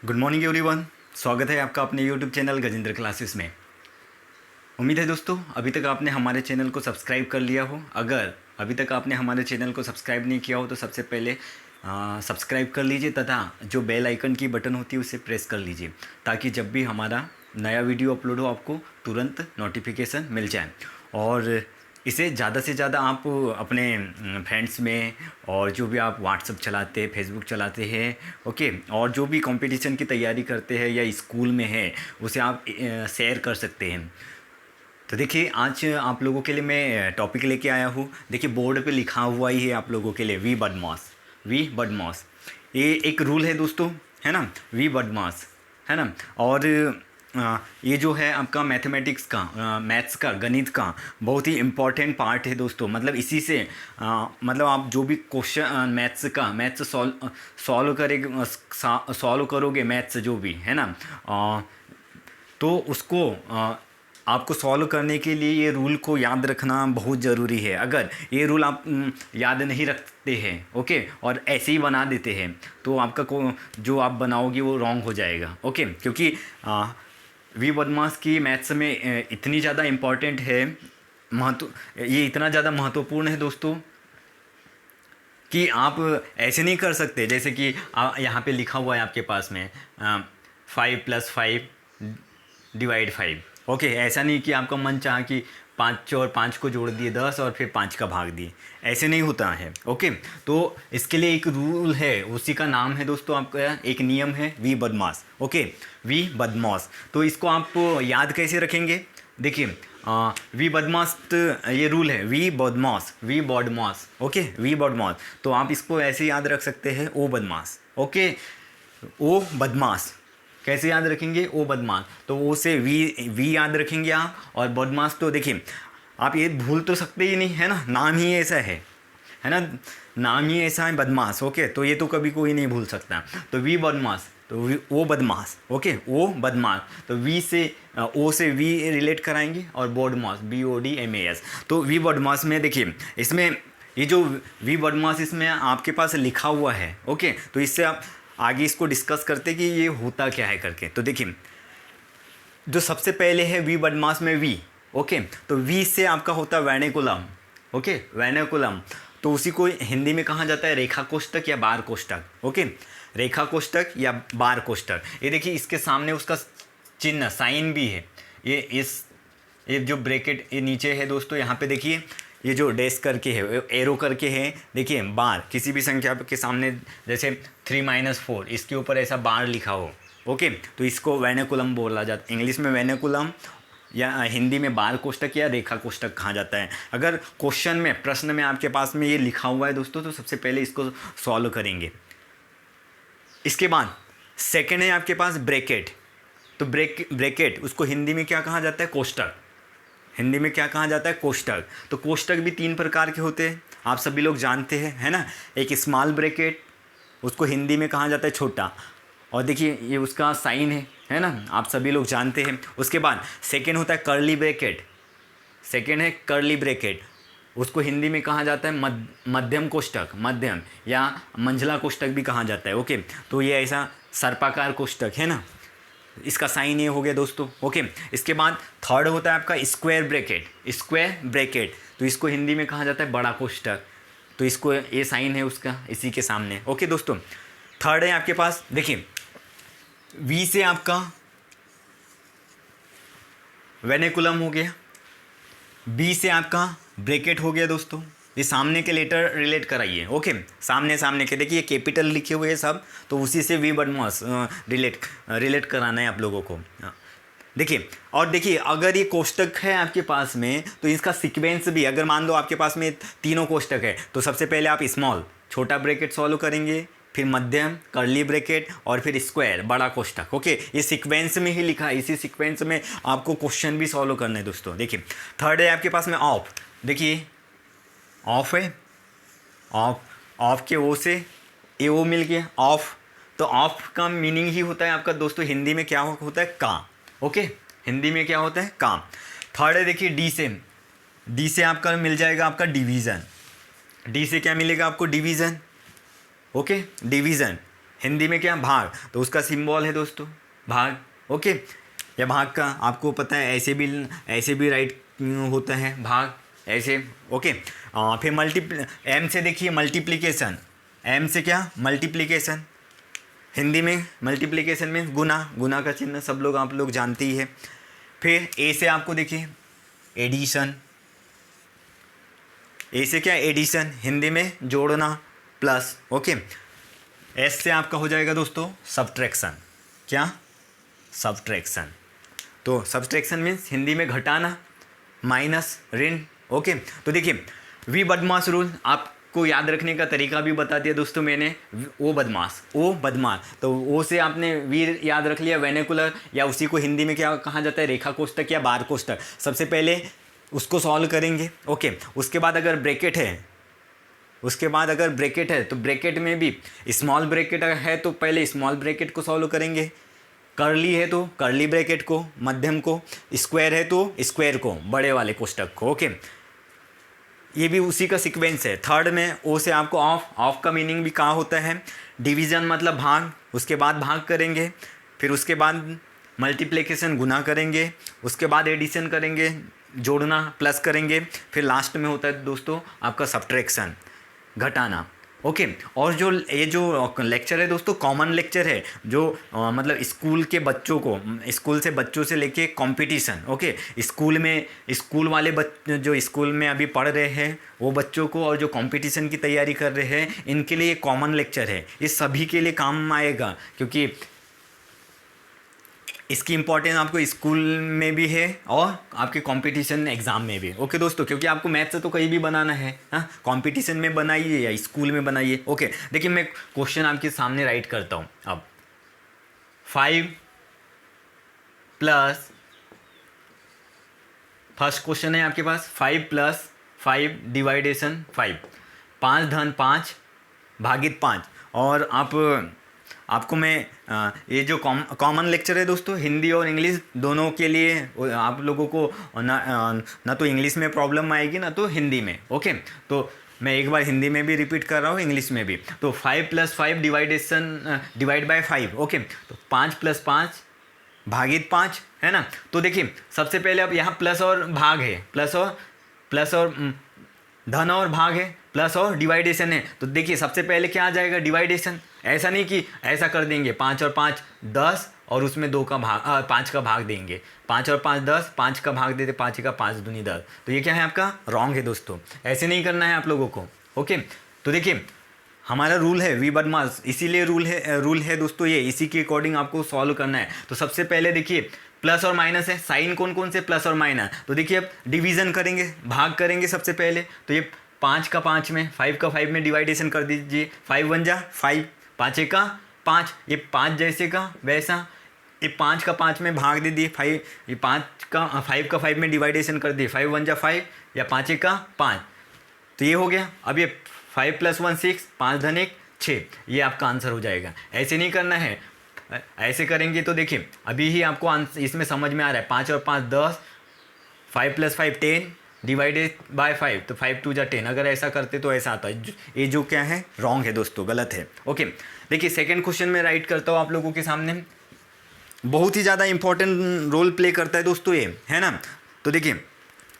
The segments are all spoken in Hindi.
Good morning everyone. स्वागत है आपका अपने यूट्यूब चैनल गजेंद्र क्लासेस में। उम्मीद है दोस्तों अभी तक आपने हमारे चैनल को सब्सक्राइब कर लिया हो। अगर अभी तक आपने हमारे चैनल को सब्सक्राइब नहीं किया हो तो सबसे पहले सब्सक्राइब कर लीजिए तथा जो बेल आइकन की बटन होती है उसे प्रेस कर लीजिए ताकि जब भी हमारा नया वीडियो अपलोड हो आपको तुरंत नोटिफिकेशन मिल जाए। और इसे ज़्यादा से ज़्यादा आप अपने फ्रेंड्स में और जो भी आप व्हाट्सअप चलाते हैं, फेसबुक चलाते हैं, ओके, और जो भी कंपटीशन की तैयारी करते हैं या स्कूल में है उसे आप शेयर कर सकते हैं। तो देखिए आज आप लोगों के लिए मैं टॉपिक लेके आया हूँ। देखिए बोर्ड पे लिखा हुआ ही है आप लोगों के लिए, वी बदमाश, वी बदमाश। ये एक रूल है दोस्तों, है ना, वी बदमाश, है ना। और ये जो है आपका मैथमेटिक्स का, मैथ्स का, गणित का बहुत ही इम्पॉर्टेंट पार्ट है दोस्तों। मतलब इसी से मतलब आप जो भी क्वेश्चन मैथ्स सॉल्व करोगे, मैथ्स जो भी है ना, तो उसको आपको सॉल्व करने के लिए ये रूल को याद रखना बहुत ज़रूरी है। अगर ये रूल आप याद नहीं रखते हैं, ओके, और ऐसे ही बना देते हैं तो आपका को जो आप बनाओगे वो रॉन्ग हो जाएगा, ओके। क्योंकि वी बदमाश की मैथ्स में इतनी ज़्यादा इम्पॉर्टेंट है, ये इतना ज़्यादा महत्वपूर्ण है दोस्तों कि आप ऐसे नहीं कर सकते। जैसे कि यहाँ पे लिखा हुआ है आपके पास में 5+5 डिवाइड 5, ओके। ऐसा नहीं कि आपका मन चाहा कि 5 और 5 को जोड़ दिए 10 और फिर 5 का भाग दिए, ऐसे नहीं होता है, ओके। तो इसके लिए एक रूल है, उसी का नाम है दोस्तों, आपका एक नियम है वी बदमाश, ओके, वी बदमाश। तो इसको आप याद कैसे रखेंगे? देखिए वी बदमाश, ये रूल है वी बदमाश, वी बदमाश, ओके, वी बदमाश। तो आप इसको ऐसे याद रख सकते हैं ओ बदमाश, ओके, ओ बदमाश। कैसे याद रखेंगे? ओ बदमाश, तो ओ से वी याद रखेंगे आप। और बदमाश तो देखिए आप ये भूल तो सकते ही नहीं, है ना, नाम ही ऐसा है ना, नाम ही ऐसा है बदमाश, ओके। तो ये तो कभी कोई नहीं भूल सकता। तो वी बदमाश, तो ओ बदमाश, ओके, ओ बदमाश। तो वी से ओ से वी रिलेट कराएंगे और बदमाश BODMAS। तो वी बदमाश में देखिए इसमें ये जो वी बदमाश इसमें आपके पास लिखा हुआ है, ओके। तो इससे आप आगे इसको डिस्कस करते कि ये होता क्या है करके। तो देखिए जो सबसे पहले है वी बदमाश में वी, ओके। तो वी से आपका होता है वैनिकुलम, ओके, वैनिकुलम। तो उसी को हिंदी में कहा जाता है रेखा कोष्ठक या बार कोष्ठक, ओके, रेखा कोष्ठक या बार कोष्ठक। ये देखिए इसके सामने उसका चिन्ह, साइन भी है। ये जो ब्रैकेट ये नीचे है दोस्तों, यहाँ पे देखिए ये जो डैश करके है, एरो करके है, देखिए बार, किसी भी संख्या के सामने जैसे 3-4 इसके ऊपर ऐसा बार लिखा हो, ओके, तो इसको वैनिकुलम बोला जाता है। इंग्लिश में वैनिकुलम या हिंदी में बार कोष्ठक या रेखा कोष्ठक कहा जाता है। अगर क्वेश्चन में, प्रश्न में आपके पास में ये लिखा हुआ है दोस्तों, तो सबसे पहले इसको सॉल्व करेंगे। इसके बाद सेकेंड है आपके पास ब्रैकेट। तो ब्रैकेट उसको हिंदी में क्या कहा जाता है? कोष्ठक। हिंदी में क्या कहा जाता है? कोष्ठक। तो कोष्ठक भी 3 प्रकार के होते हैं, आप सभी लोग जानते हैं, है ना। एक स्मॉल ब्रैकेट, उसको हिंदी में कहा जाता है छोटा, और देखिए ये उसका साइन है ना, आप सभी लोग जानते हैं। उसके बाद सेकेंड होता है कर्ली ब्रैकेट। सेकेंड है कर्ली ब्रैकेट, उसको हिंदी में कहा जाता है मध्यम कोष्ठक, मध्यम या मंझला कोष्ठक भी कहा जाता है, ओके। तो ये ऐसा सर्पाकार कोष्ठक है ना, इसका साइन ये हो गया दोस्तों, ओके। इसके बाद थर्ड होता है आपका स्क्वायर ब्रैकेट, स्क्वायर ब्रैकेट। तो इसको हिंदी में कहा जाता है बड़ा कोष्ठक। तो इसको ये साइन है उसका इसी के सामने, ओके दोस्तों। थर्ड है आपके पास, देखिए वी से आपका वेनिकुलम हो गया, बी से आपका ब्रैकेट हो गया दोस्तों। ये सामने के लेटर रिलेट कराइए, ओके, सामने के। देखिए ये कैपिटल लिखे हुए हैं सब, तो उसी से वी बदमाश रिलेट कराना है आप लोगों को। देखिए, और देखिए अगर ये कोष्ठक है आपके पास में तो इसका सीक्वेंस भी, अगर मान लो आपके पास में तीनों कोष्ठक है तो सबसे पहले आप स्मॉल, छोटा ब्रैकेट सॉल्व करेंगे, फिर मध्यम कर्ली ब्रैकेट, और फिर स्क्वायर, बड़ा कोष्ठक, ओके। ये सीक्वेंस में ही लिखा है, इसी सीक्वेंस में आपको क्वेश्चन भी सॉल्व करना है दोस्तों। देखिए थर्ड है आपके पास में ऑफ। देखिए ऑफ है, ऑफ के ओ से ए ओ मिल गया ऑफ। तो ऑफ का मीनिंग ही होता है आपका दोस्तों हिंदी में क्या होता है? काम, ओके, हिंदी में क्या होता है? काम। थर्ड है देखिए डी से आपका मिल जाएगा आपका डिवीज़न। डी से क्या मिलेगा आपको? Division, okay, division. हिंदी में क्या, भाग, तो उसका सिंबल है दोस्तों भाग। ओके, या भाग का आपको पता है ऐसे भी राइट होता है भाग, ऐसे। ओके, फिर एम से देखिए मल्टीप्लिकेशन, एम से क्या, मल्टीप्लिकेशन, हिंदी में मल्टीप्लिकेशन मीन्स गुना, गुना का चिन्ह सब लोग आप लोग जानते ही है। फिर ए से आपको देखिए एडिशन, ए से क्या, एडिशन, हिंदी में जोड़ना, प्लस। ओके, एस से आपका हो जाएगा दोस्तों सब्ट्रैक्शन, क्या, सब्ट्रैक्शन। तो सब्ट्रैक्शन मीन्स हिंदी में घटाना, माइनस, ऋण। ओके, तो देखिए वी बदमाश रूल आपको याद रखने का तरीका भी बता दिया दोस्तों मैंने। ओ बदमाश, ओ बदमाश, तो ओ से आपने वी याद रख लिया, वेनेकुलर, या उसी को हिंदी में क्या कहा जाता है, रेखा कोष्ठक या बार कोष्ठक। सबसे पहले उसको सॉल्व करेंगे। ओके, उसके बाद अगर ब्रैकेट है, तो ब्रैकेट में भी स्मॉल ब्रैकेट है तो पहले स्मॉल ब्रैकेट को सॉल्व करेंगे, कर्ली है तो कर्ली ब्रैकेट को, मध्यम को, स्क्वायर है तो स्क्वायर को, बड़े वाले कोष्ठक को। ओके, ये भी उसी का सीक्वेंस है। थर्ड में ओ से आपको ऑफ का मीनिंग भी कहा होता है, डिवीज़न मतलब भाग, उसके बाद भाग करेंगे, फिर उसके बाद मल्टीप्लिकेशन गुना करेंगे, उसके बाद एडिशन करेंगे, जोड़ना, प्लस करेंगे, फिर लास्ट में होता है दोस्तों आपका सब्ट्रैक्शन, घटाना। ओके, और जो ये जो लेक्चर है दोस्तों कॉमन लेक्चर है, जो मतलब स्कूल के बच्चों को, स्कूल से बच्चों से लेके कंपटीशन। ओके, स्कूल वाले जो स्कूल में अभी पढ़ रहे हैं वो बच्चों को, और जो कंपटीशन की तैयारी कर रहे हैं इनके लिए कॉमन लेक्चर है। ये सभी के लिए काम आएगा, क्योंकि इसकी इम्पोर्टेंस आपको स्कूल में भी है और आपके कंपटीशन एग्ज़ाम में भी। ओके दोस्तों, क्योंकि आपको मैथ से तो कहीं भी बनाना है, हाँ, कंपटीशन में बनाइए या स्कूल में बनाइए। ओके, देखिए मैं क्वेश्चन आपके सामने राइट करता हूँ अब। 5 प्लस, फर्स्ट क्वेश्चन है आपके पास 5 + 5 डिवाइडेशन 5, 5 धन 5 भागित 5। और आपको मैं ये जो कॉमन लेक्चर है दोस्तों हिंदी और इंग्लिश दोनों के लिए, आप लोगों को ना तो इंग्लिश में प्रॉब्लम आएगी ना तो हिंदी में। ओके, तो मैं एक बार हिंदी में भी रिपीट कर रहा हूँ, इंग्लिश में भी। तो 5 + 5 डिवाइड बाय 5। ओके, तो 5 + 5 भागित 5 है ना। तो देखिए सबसे पहले अब यहाँ प्लस और भाग है, प्लस और धन और भाग है, प्लस और डिवाइडेशन है। तो देखिए सबसे पहले क्या आ जाएगा, डिवाइडेशन। ऐसा नहीं कि ऐसा कर देंगे 5 और 5 10 और उसमें 2 का भाग 5 का भाग देंगे, 5 और 5 10, 5 का भाग देते 5 का 5 दूनी 10। तो ये क्या है आपका रॉन्ग है दोस्तों, ऐसे नहीं करना है आप लोगों को। ओके, तो देखिए हमारा रूल है वी बदमाश, इसीलिए रूल है दोस्तों ये, इसी के अकॉर्डिंग आपको सॉल्व करना है। तो सबसे पहले देखिए प्लस और माइनस है, साइन कौन कौन से प्लस और माइनस। तो देखिए अब डिवीज़न करेंगे, भाग करेंगे सबसे पहले। तो ये 5 का 5 में, 5 का 5 में डिवाइडेशन कर दीजिए, 5 × 1 = 5, 5 × 1 = 5, ये 5 जैसे का वैसा, ये 5 का 5 में भाग दे दिए, 5 ये 5 का 5 में डिवाइडेशन कर दिए, 5 × 1 = 5 या 5 × 1 = 5। तो ये हो गया। अब ये 5 + 1 6, 5 धन 1 6, ये आपका आंसर हो जाएगा। ऐसे नहीं करना है, ऐसे करेंगे तो देखिए अभी ही आपको इसमें समझ में आ रहा है। 5 और 5 10, 5 + 5 10 डिवाइडेड बाय 5, तो 5 × 2 = 10। अगर ऐसा करते तो ऐसा आता है। ये जो क्या है रॉन्ग है दोस्तों, गलत है। ओके, देखिए सेकंड क्वेश्चन में राइट करता हूँ आप लोगों के सामने। बहुत ही ज़्यादा इंपॉर्टेंट रोल प्ले करता है दोस्तों ये, है ना। तो देखिए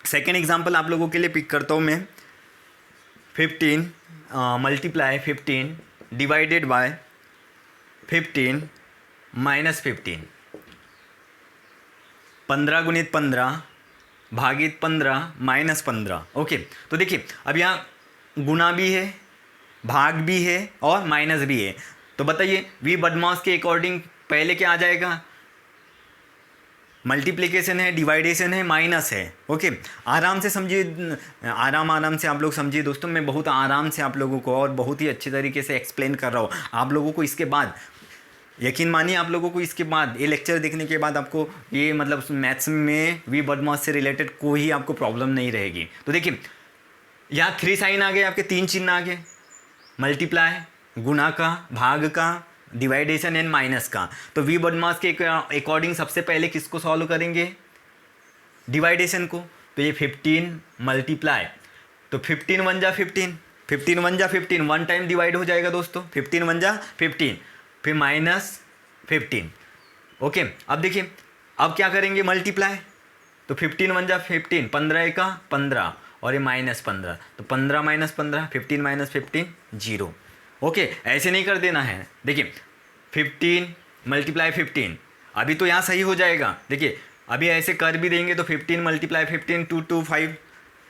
सेकेंड एग्जाम्पल आप लोगों के लिए पिक करता हूँ मैं। 15 × 15 डिवाइडेड बाय 15 - 15, 15 × 15 भागित 15 - 15। ओके, तो देखिए अब यहाँ गुना भी है, भाग भी है और माइनस भी है। तो बताइए वी बदमाश के अकॉर्डिंग पहले क्या आ जाएगा, मल्टीप्लिकेशन है, डिवाइडेशन है, माइनस है। ओके, आराम से समझिए, आराम से आप लोग समझिए दोस्तों। मैं बहुत आराम से आप लोगों को और बहुत ही अच्छे तरीके से एक्सप्लेन कर रहा हूँ आप लोगों को। इसके बाद यकीन मानिए आप लोगों को, इसके बाद ये लेक्चर देखने के बाद आपको ये मतलब मैथ्स में वी बदमाश से रिलेटेड कोई आपको प्रॉब्लम नहीं रहेगी। तो देखिए यहाँ 3 साइन आ गए, आपके 3 चिन्ह आ गए, मल्टीप्लाई गुना का, भाग का, डिवाइडेशन एंड माइनस का। तो वी बदमाश के अकॉर्डिंग सबसे पहले किसको सॉल्व करेंगे, डिवाइडेशन को। तो ये 15 मल्टीप्लाई, तो 15 × 1 = 15, 15 × 1 = 15, 1 टाइम डिवाइड हो जाएगा दोस्तों, 15 × 1 = 15। फिर -15। ओके, अब देखिए अब क्या करेंगे, मल्टीप्लाई। तो 15 वन जा 15, 15 एका 15 और ये -15, तो 15 - 15, 15 - 15 0। ओके, ऐसे नहीं कर देना है। देखिए 15 × 15, अभी तो यहाँ सही हो जाएगा। देखिए अभी ऐसे कर भी देंगे तो 15 × 15 225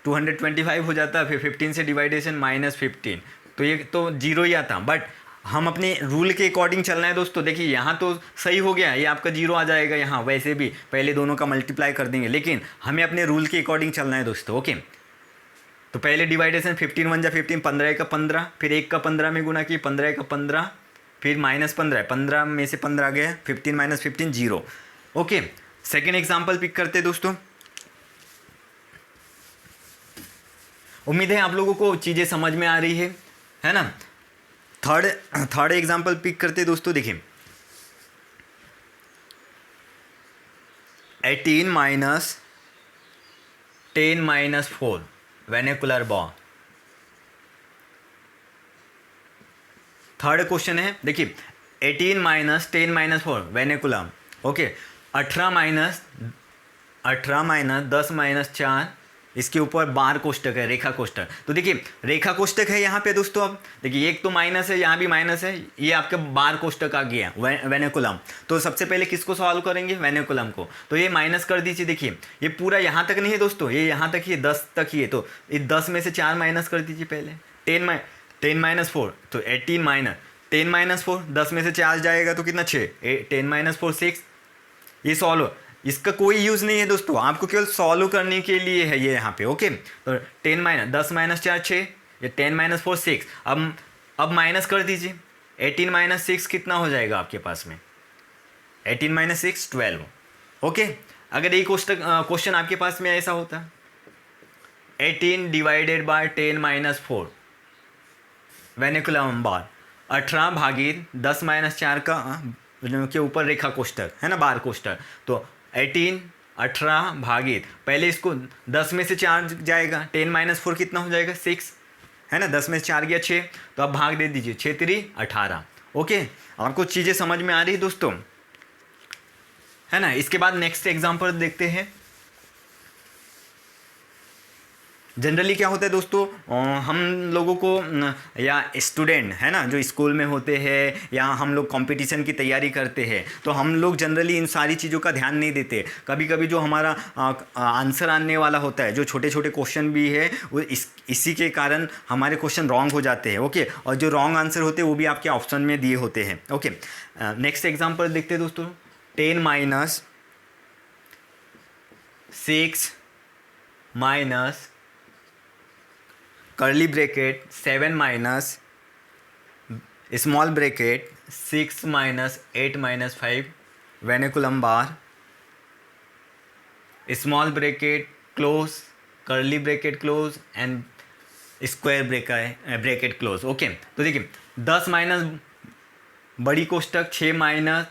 225 हो जाता है। फिर 15 से डिवाइडेशन -15, तो ये तो जीरो ही आता। बट हम अपने रूल के अकॉर्डिंग चलना है दोस्तों। देखिए यहाँ तो सही हो गया, ये आपका जीरो आ जाएगा यहाँ, वैसे भी पहले दोनों का मल्टीप्लाई कर देंगे, लेकिन हमें अपने रूल के अकॉर्डिंग चलना है दोस्तों। ओके, तो पहले डिवाइडेशन 15 वन जा 15, 15 का 15, फिर 1 का 15 में गुना की, 15 का 15, फिर -15, 15 में से 15 गया, 15 - 15 0। ओके, सेकेंड एग्जाम्पल पिक करते दोस्तों। उम्मीद है आप लोगों को चीज़ें समझ में आ रही है ना। थर्ड एग्जाम्पल पिक करते दोस्तों। देखिए 18 - 10 - 4 वेनिकुलर बॉ। थर्ड क्वेश्चन है, देखिए 18 - 10 - 4 वेनिकुलम। ओके, 18 - 10 - 4, इसके ऊपर बार कोष्टक है, रेखा कोष्टक। तो देखिए रेखा कोष्टक है यहाँ पे दोस्तों। अब देखिए एक तो माइनस है, यहाँ भी माइनस है, ये आपका बार कोष्टक आ गया वेनिकुलम। तो सबसे पहले किसको सॉल्व करेंगे, वेनिकुलम को। तो ये माइनस कर दीजिए। देखिए ये पूरा यहाँ तक नहीं है दोस्तों, ये यहाँ तक ही है, 10 तक ही है। तो ये 10 में से 4 माइनस कर दीजिए पहले। 10 - 4, तो 18 - 10 - 4, 10 में से 4 जाएगा तो कितना, 6, 10 - 4 6। ये सॉल्व, इसका कोई यूज़ नहीं है दोस्तों, आपको केवल सॉल्व करने के लिए है ये यहाँ पे। ओके, तो 10 - 4 6, ये 10 - 4 6। अब माइनस कर दीजिए। 18 - 6 कितना हो जाएगा आपके पास में, 18 - 6 12। ओके, अगर ये क्वेश्चन आपके पास में ऐसा होता, 18 डिवाइडेड बाय 10 - 4 वेनिकुलम बार, 18 भागित 10 - 4 के ऊपर रेखा कोष्टक है ना, बार कोष्टक। तो 18 भागित, पहले इसको 10 में से 4 जाएगा, 10 - 4 कितना हो जाएगा, 6 है ना, 10 में से 4 गया 6, तो अब भाग दे दीजिए, 6 3 18। ओके, आपको चीज़ें समझ में आ रही दोस्तों, है ना। इसके बाद नेक्स्ट एग्जांपल देखते हैं। जनरली क्या होता है दोस्तों, हम लोगों को या स्टूडेंट है ना जो स्कूल में होते हैं या हम लोग कंपटीशन की तैयारी करते हैं, तो हम लोग जनरली इन सारी चीज़ों का ध्यान नहीं देते। कभी कभी जो हमारा आंसर आने वाला होता है, जो छोटे छोटे क्वेश्चन भी है, वो इसी के कारण हमारे क्वेश्चन रॉन्ग हो जाते हैं। ओके, और जो रॉन्ग आंसर होते हैं वो भी आपके ऑप्शन में दिए होते हैं। ओके, नेक्स्ट एग्जाम्पल देखते हैं दोस्तों। 10 - 6 minus curly bracket 7 minus small bracket 6 minus 8 minus 5 vinculum bar, small bracket close, curly bracket close and square bracket close. Okay, तो देखिए 10 माइनस बड़ी कोष्टक, 6 माइनस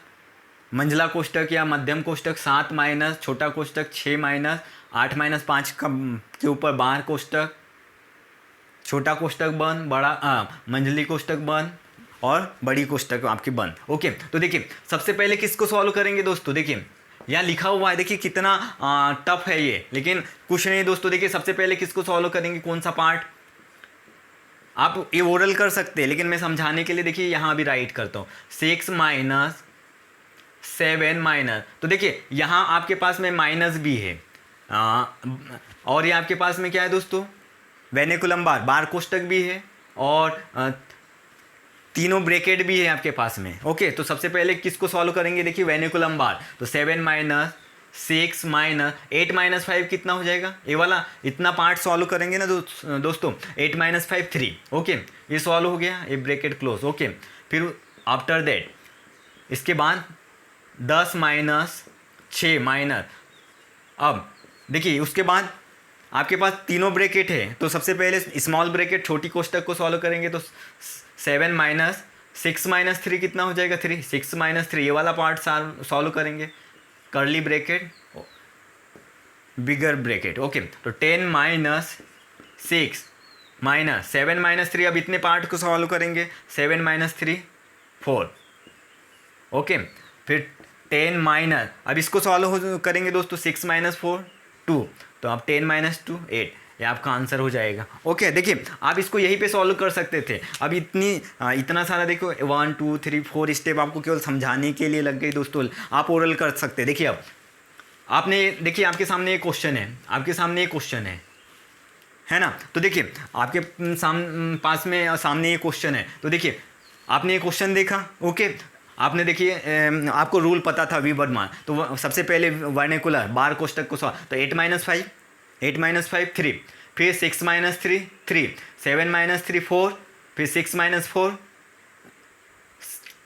मंझला कोष्टक या मध्यम कोष्टक, 7 माइनस छोटा कोष्टक, 6 माइनस 8 माइनस 5 का के ऊपर बार कोष्टक, छोटा कोष्टक बंद, बड़ा मंझली कोष्टक बंद और बड़ी कोष्टक आपकी बंद। ओके, तो देखिए सबसे पहले किसको सॉल्व करेंगे दोस्तों। देखिए यहाँ लिखा हुआ है, देखिए कितना टफ है ये, लेकिन कुछ नहीं दोस्तों। देखिए सबसे पहले किसको सॉल्व करेंगे, कौन सा पार्ट, आप ये ओरल कर सकते हैं, लेकिन मैं समझाने के लिए देखिए यहाँ भी राइट करता हूँ। 6 माइनस 7 माइनस, तो देखिए यहाँ आपके पास में माइनस भी है और ये आपके पास में क्या है दोस्तों, वेनिकुलम बार, बार कोष्टक भी है और तीनों ब्रैकेट भी है आपके पास में। ओके, तो सबसे पहले किसको सॉल्व करेंगे, देखिए वेनिकुलम बार। तो 7 माइनस 6 माइनस 8 माइनस 5 कितना हो जाएगा, ये वाला इतना पार्ट सॉल्व करेंगे ना दोस्तों, 8 माइनस 5 3। ओके, ये सॉल्व हो गया, ये ब्रैकेट क्लोज। ओके, फिर आफ्टर दैट इसके बाद 10 माइनस 6 माइनस, अब देखिए उसके बाद आपके पास तीनों ब्रैकेट है, तो सबसे पहले स्मॉल ब्रैकेट छोटी कोष्टक को सॉल्व करेंगे। तो 7 माइनस 6 माइनस 3 कितना हो जाएगा, 3, 6 माइनस 3, ये वाला पार्ट सॉल्व करेंगे, कर्ली ब्रैकेट बिगर ब्रैकेट। ओके, तो 10 माइनस 6 माइनस 7 माइनस 3, अब इतने पार्ट को सॉल्व करेंगे, 7 माइनस 3 4, ओके। फिर 10 माइनस, अब इसको सॉल्व करेंगे दोस्तों, 6 माइनस 4 2, तो अब 10 माइनस 2 8, ये आपका आंसर हो जाएगा। ओके देखिए आप इसको यहीं पे सॉल्व कर सकते थे। अब इतना सारा देखो 1 2 3 4 स्टेप आपको केवल समझाने के लिए लग गई दोस्तों, आप ओरल कर सकते। देखिए अब आपने देखिए आपके सामने एक क्वेश्चन है, आपके सामने एक क्वेश्चन है ना, तो देखिए आपके पास में सामने ये क्वेश्चन है, तो देखिए आपने ये क्वेश्चन देखा। ओके आपने देखिए आपको रूल पता था वी वर्डमान, तो सबसे पहले वर्नेकुलर बार कोष्टक को सॉल्व, तो 8 माइनस 5 8 माइनस 5 3, फिर 6 माइनस 3 3, 7 माइनस 3 4, फिर 6 माइनस 4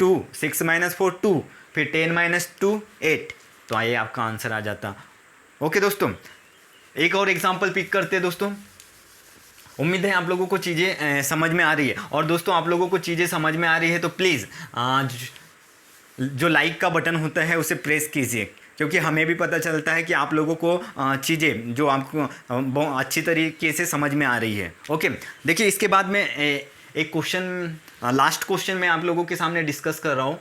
2, 6 माइनस 4 2, फिर 10 माइनस 2 8, तो आइए आपका आंसर आ जाता। ओके दोस्तों एक और एग्जांपल पिक करते हैं दोस्तों। उम्मीद है आप लोगों को चीज़ें समझ में आ रही है, और दोस्तों आप लोगों को चीज़ें समझ में आ रही है तो प्लीज़ जो लाइक का बटन होता है उसे प्रेस कीजिए, क्योंकि हमें भी पता चलता है कि आप लोगों को चीज़ें जो आपको बहुत अच्छी तरीके से समझ में आ रही है। ओके देखिए इसके बाद में एक क्वेश्चन, लास्ट क्वेश्चन मैं आप लोगों के सामने डिस्कस कर रहा हूँ।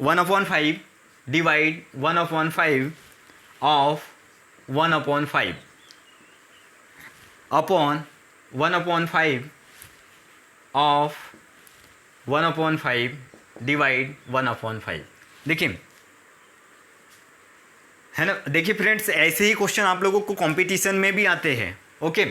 1/5 divide 1/5 of 1/5 upon 1/5 of 1/5 divide 1/5। देखिए है ना, देखिए फ्रेंड्स ऐसे ही क्वेश्चन आप लोगों को कंपटीशन में भी आते हैं। ओके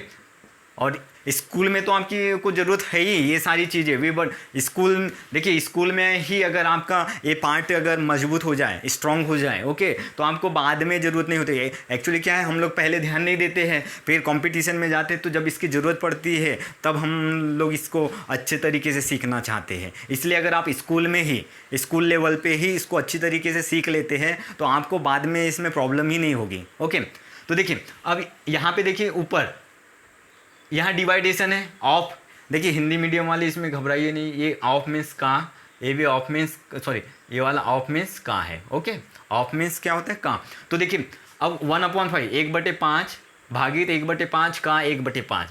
और स्कूल में तो आपकी को ज़रूरत है ही ये सारी चीज़ें भी, बट स्कूल देखिए स्कूल में ही अगर आपका ये पार्ट अगर मजबूत हो जाए, स्ट्रांग हो जाए, ओके तो आपको बाद में ज़रूरत नहीं होती है। एक्चुअली क्या है हम लोग पहले ध्यान नहीं देते हैं, फिर कंपटीशन में जाते हैं तो जब इसकी ज़रूरत पड़ती है तब हम लोग इसको अच्छे तरीके से सीखना चाहते हैं। इसलिए अगर आप स्कूल में ही स्कूल लेवल पर ही इसको अच्छी तरीके से सीख लेते हैं तो आपको बाद में इसमें प्रॉब्लम ही नहीं होगी। ओके तो देखिए अब यहाँ पर देखिए ऊपर यहाँ डिवाइडेशन है ऑफ, देखिए हिंदी मीडियम वाले इसमें घबराइए नहीं, ये ऑफ मीन्स का, ये भी ऑफ मीन्स सॉरी ये वाला ऑफ मीन्स का है। ओके ऑफ मीन्स क्या होता है का, तो देखिए अब 1/5 1/5 भागित 1/5 का 1/5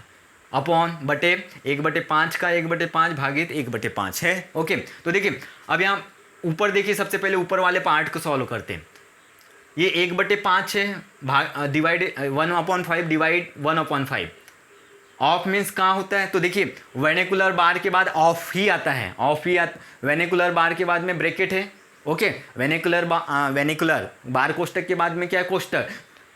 अपॉन बटे 1/5 का 1/5 भागित 1/5 है। ओके तो देखिए अब यहाँ ऊपर देखिए सबसे पहले ऊपर वाले पार्ट को सॉल्व करते हैं। ये 1/5 है डिवाइड 1/5 डिवाइड 1/5, ऑफ मीन्स कहाँ होता है, तो देखिए वर्नेकुलर बार के बाद ऑफ ही आता है, ऑफ ही वर्नेकुलर बार के बाद में ब्रैकेट है। ओके वर्नेकुलर बार कोष्टक के बाद में क्या है कोष्टक,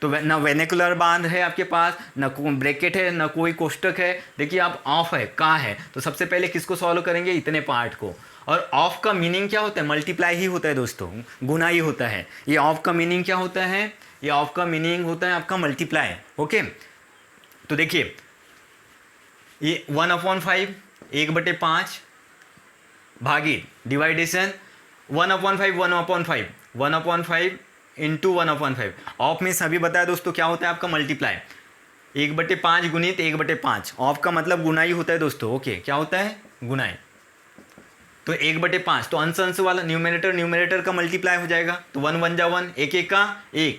तो ना वर्नेकुलर बार है आपके पास, ना ब्रैकेट है, ना कोई कोष्टक है। देखिए आप ऑफ है कहाँ है, तो सबसे पहले किसको सॉल्व करेंगे, इतने पार्ट को। और ऑफ का मीनिंग क्या होता है, मल्टीप्लाई ही होता है दोस्तों, गुना ही होता है। ये ऑफ का मीनिंग क्या होता है, ये ऑफ का मीनिंग होता है आपका मल्टीप्लाई। ओके तो देखिए ये 1/5 1/5 भागित डिवाइडेशन 1/5 1/5 1/5 इंटू 1/5, ऑफ में सभी बताया दोस्तों क्या होता है आपका मल्टीप्लाई, 1/5 गुणित 1/5, ऑफ का मतलब गुना ही होता है दोस्तों। ओके क्या होता है गुनाई, तो 1/5 तो अंश वाला न्यूमरेटर का मल्टीप्लाई हो जाएगा, तो 1 1 जा 1 1 1 का 1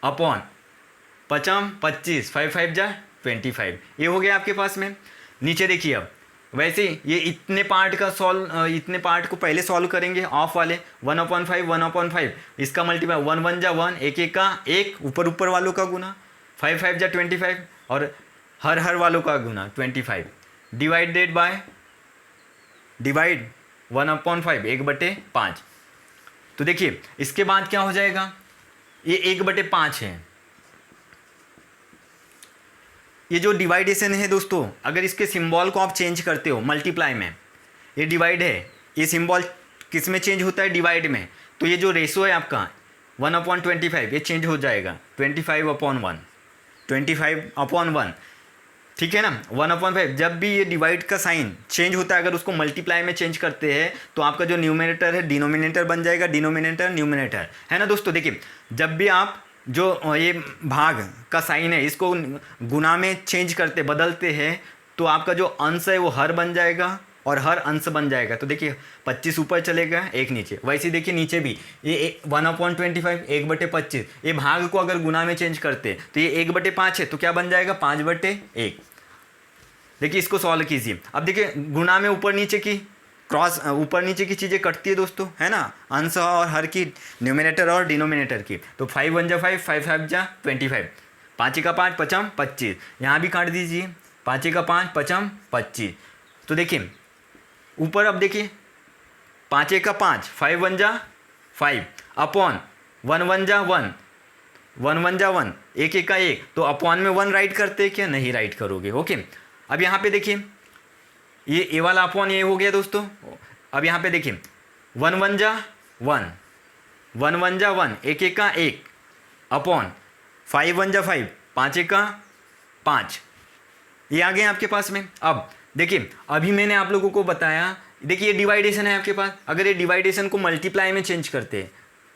अपॉन 5 25 5 5 जा 25, ये हो गया आपके पास में। नीचे देखिए अब वैसे ये इतने पार्ट को पहले सॉल्व करेंगे ऑफ वाले 1/5 1/5, इसका मल्टीप्लाई 1 1 जा 1 1 1 का 1 ऊपर वालों का गुना 5 5 जा 25 और हर वालों का गुना 25 डिवाइड 1/5 1/5। तो देखिए इसके बाद क्या हो जाएगा, ये 1/5 है, ये जो डिवाइडेशन है दोस्तों अगर इसके सिंबल को आप चेंज करते हो मल्टीप्लाई में, ये डिवाइड है, ये सिंबल किस में चेंज होता है डिवाइड में, तो ये जो रेशो है आपका 1/25 ये चेंज हो जाएगा 25/1 25/1, ठीक है ना। 1/5 जब भी ये डिवाइड का साइन चेंज होता है अगर उसको मल्टीप्लाई में चेंज करते हैं तो आपका जो न्यूमरेटर है डिनोमिनेटर बन जाएगा, डिनोमिनेटर न्यूमरेटर है ना दोस्तों। देखिए जब भी आप जो ये भाग का साइन है इसको गुना में चेंज करते बदलते हैं तो आपका जो अंश है वो हर बन जाएगा और हर अंश बन जाएगा। तो देखिए 25 ऊपर चलेगा 1 नीचे, वैसे देखिए नीचे भी ये 1/25 1/25, ये भाग को अगर गुना में चेंज करते हैं तो ये 1/5 है तो क्या बन जाएगा 5/1। देखिए इसको सॉल्व कीजिए, अब देखिए गुना में ऊपर नीचे की क्रॉस ऊपर नीचे की चीज़ें कटती है दोस्तों, है ना, अंश और हर की, न्यूमिनेटर और डिनोमिनेटर की। तो 5 1 जा 5, 5 5 जा 25, 5 का 5 पचम 25, यहाँ भी काट दीजिए, 5 का 5 पचम 25। तो देखिए ऊपर अब देखिए 5 का 5, 5 1 जा 5 अपॉन 1 1 जा 1, 1 1 जा 1, 1 का 1, तो अपॉन में 1 राइट करते क्या, नहीं राइट करोगे। ओके, अब यहाँ पे देखिए ये ए वाला अपॉन ए हो गया दोस्तों। अब यहाँ पे देखिए 1 1 जा 1, 1 1 जा 1, 1 का 1 अपॉन 5 1 जा 5, 5 का 5, ये आ गए आपके पास में। अब देखिए अभी मैंने आप लोगों को बताया, देखिए ये डिवाइडेशन है आपके पास, अगर ये डिवाइडेशन को मल्टीप्लाई में चेंज करते हैं,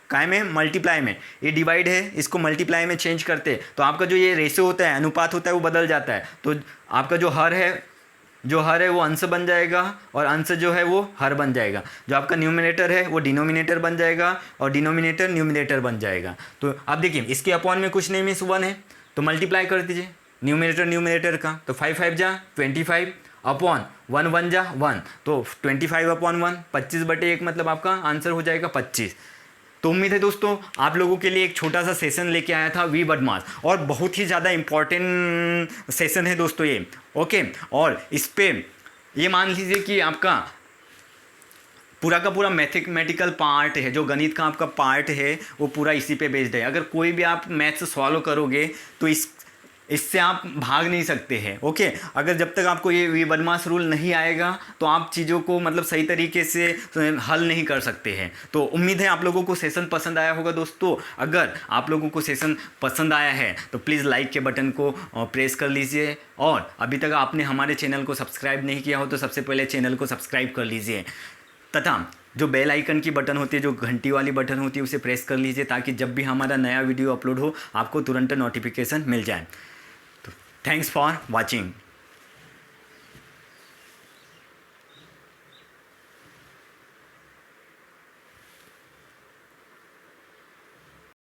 काय में, मल्टीप्लाई में, ये डिवाइड है इसको मल्टीप्लाई में चेंज करते तो आपका जो ये रेशो होता है, अनुपात होता है, वो बदल जाता है। तो आपका जो हर है वो अंश बन जाएगा और अंश जो है वो हर बन जाएगा। जो आपका न्यूमिनेटर है वो डिनोमिनेटर बन जाएगा और डिनोमिनेटर न्यूमिनेटर बन जाएगा। तो आप देखिए इसके अपॉन में कुछ नहीं मिस 1 है, तो मल्टीप्लाई कर दीजिए न्यूमिनेटर का। तो 5 5 जा 25 अपॉन 1 1 जा 1, तो 25 अपॉन 1, 25/1 मतलब आपका आंसर हो जाएगा 25। तो उम्मीद है दोस्तों आप लोगों के लिए एक छोटा सा सेशन लेके आया था वी वर्ड मास, और बहुत ही ज़्यादा इम्पॉर्टेंट सेशन है दोस्तों ये। ओके, और इस पे ये मान लीजिए कि आपका पूरा का पूरा मैथमेटिकल पार्ट है, जो गणित का आपका पार्ट है वो पूरा इसी पे बेस्ड है। अगर कोई भी आप मैथ्स सॉल्व करोगे तो इससे आप भाग नहीं सकते हैं। ओके, अगर जब तक आपको ये बदमाश रूल नहीं आएगा तो आप चीज़ों को मतलब सही तरीके से हल नहीं कर सकते हैं। तो उम्मीद है आप लोगों को सेशन पसंद आया होगा दोस्तों। अगर आप लोगों को सेशन पसंद आया है तो प्लीज़ लाइक के बटन को प्रेस कर लीजिए, और अभी तक आपने हमारे चैनल को सब्सक्राइब नहीं किया हो तो सबसे पहले चैनल को सब्सक्राइब कर लीजिए, तथा जो बेल आइकन की बटन होती है, जो घंटी वाली बटन होती है, उसे प्रेस कर लीजिए ताकि जब भी हमारा नया वीडियो अपलोड हो आपको तुरंत नोटिफिकेशन मिल जाए। Thanks for watching.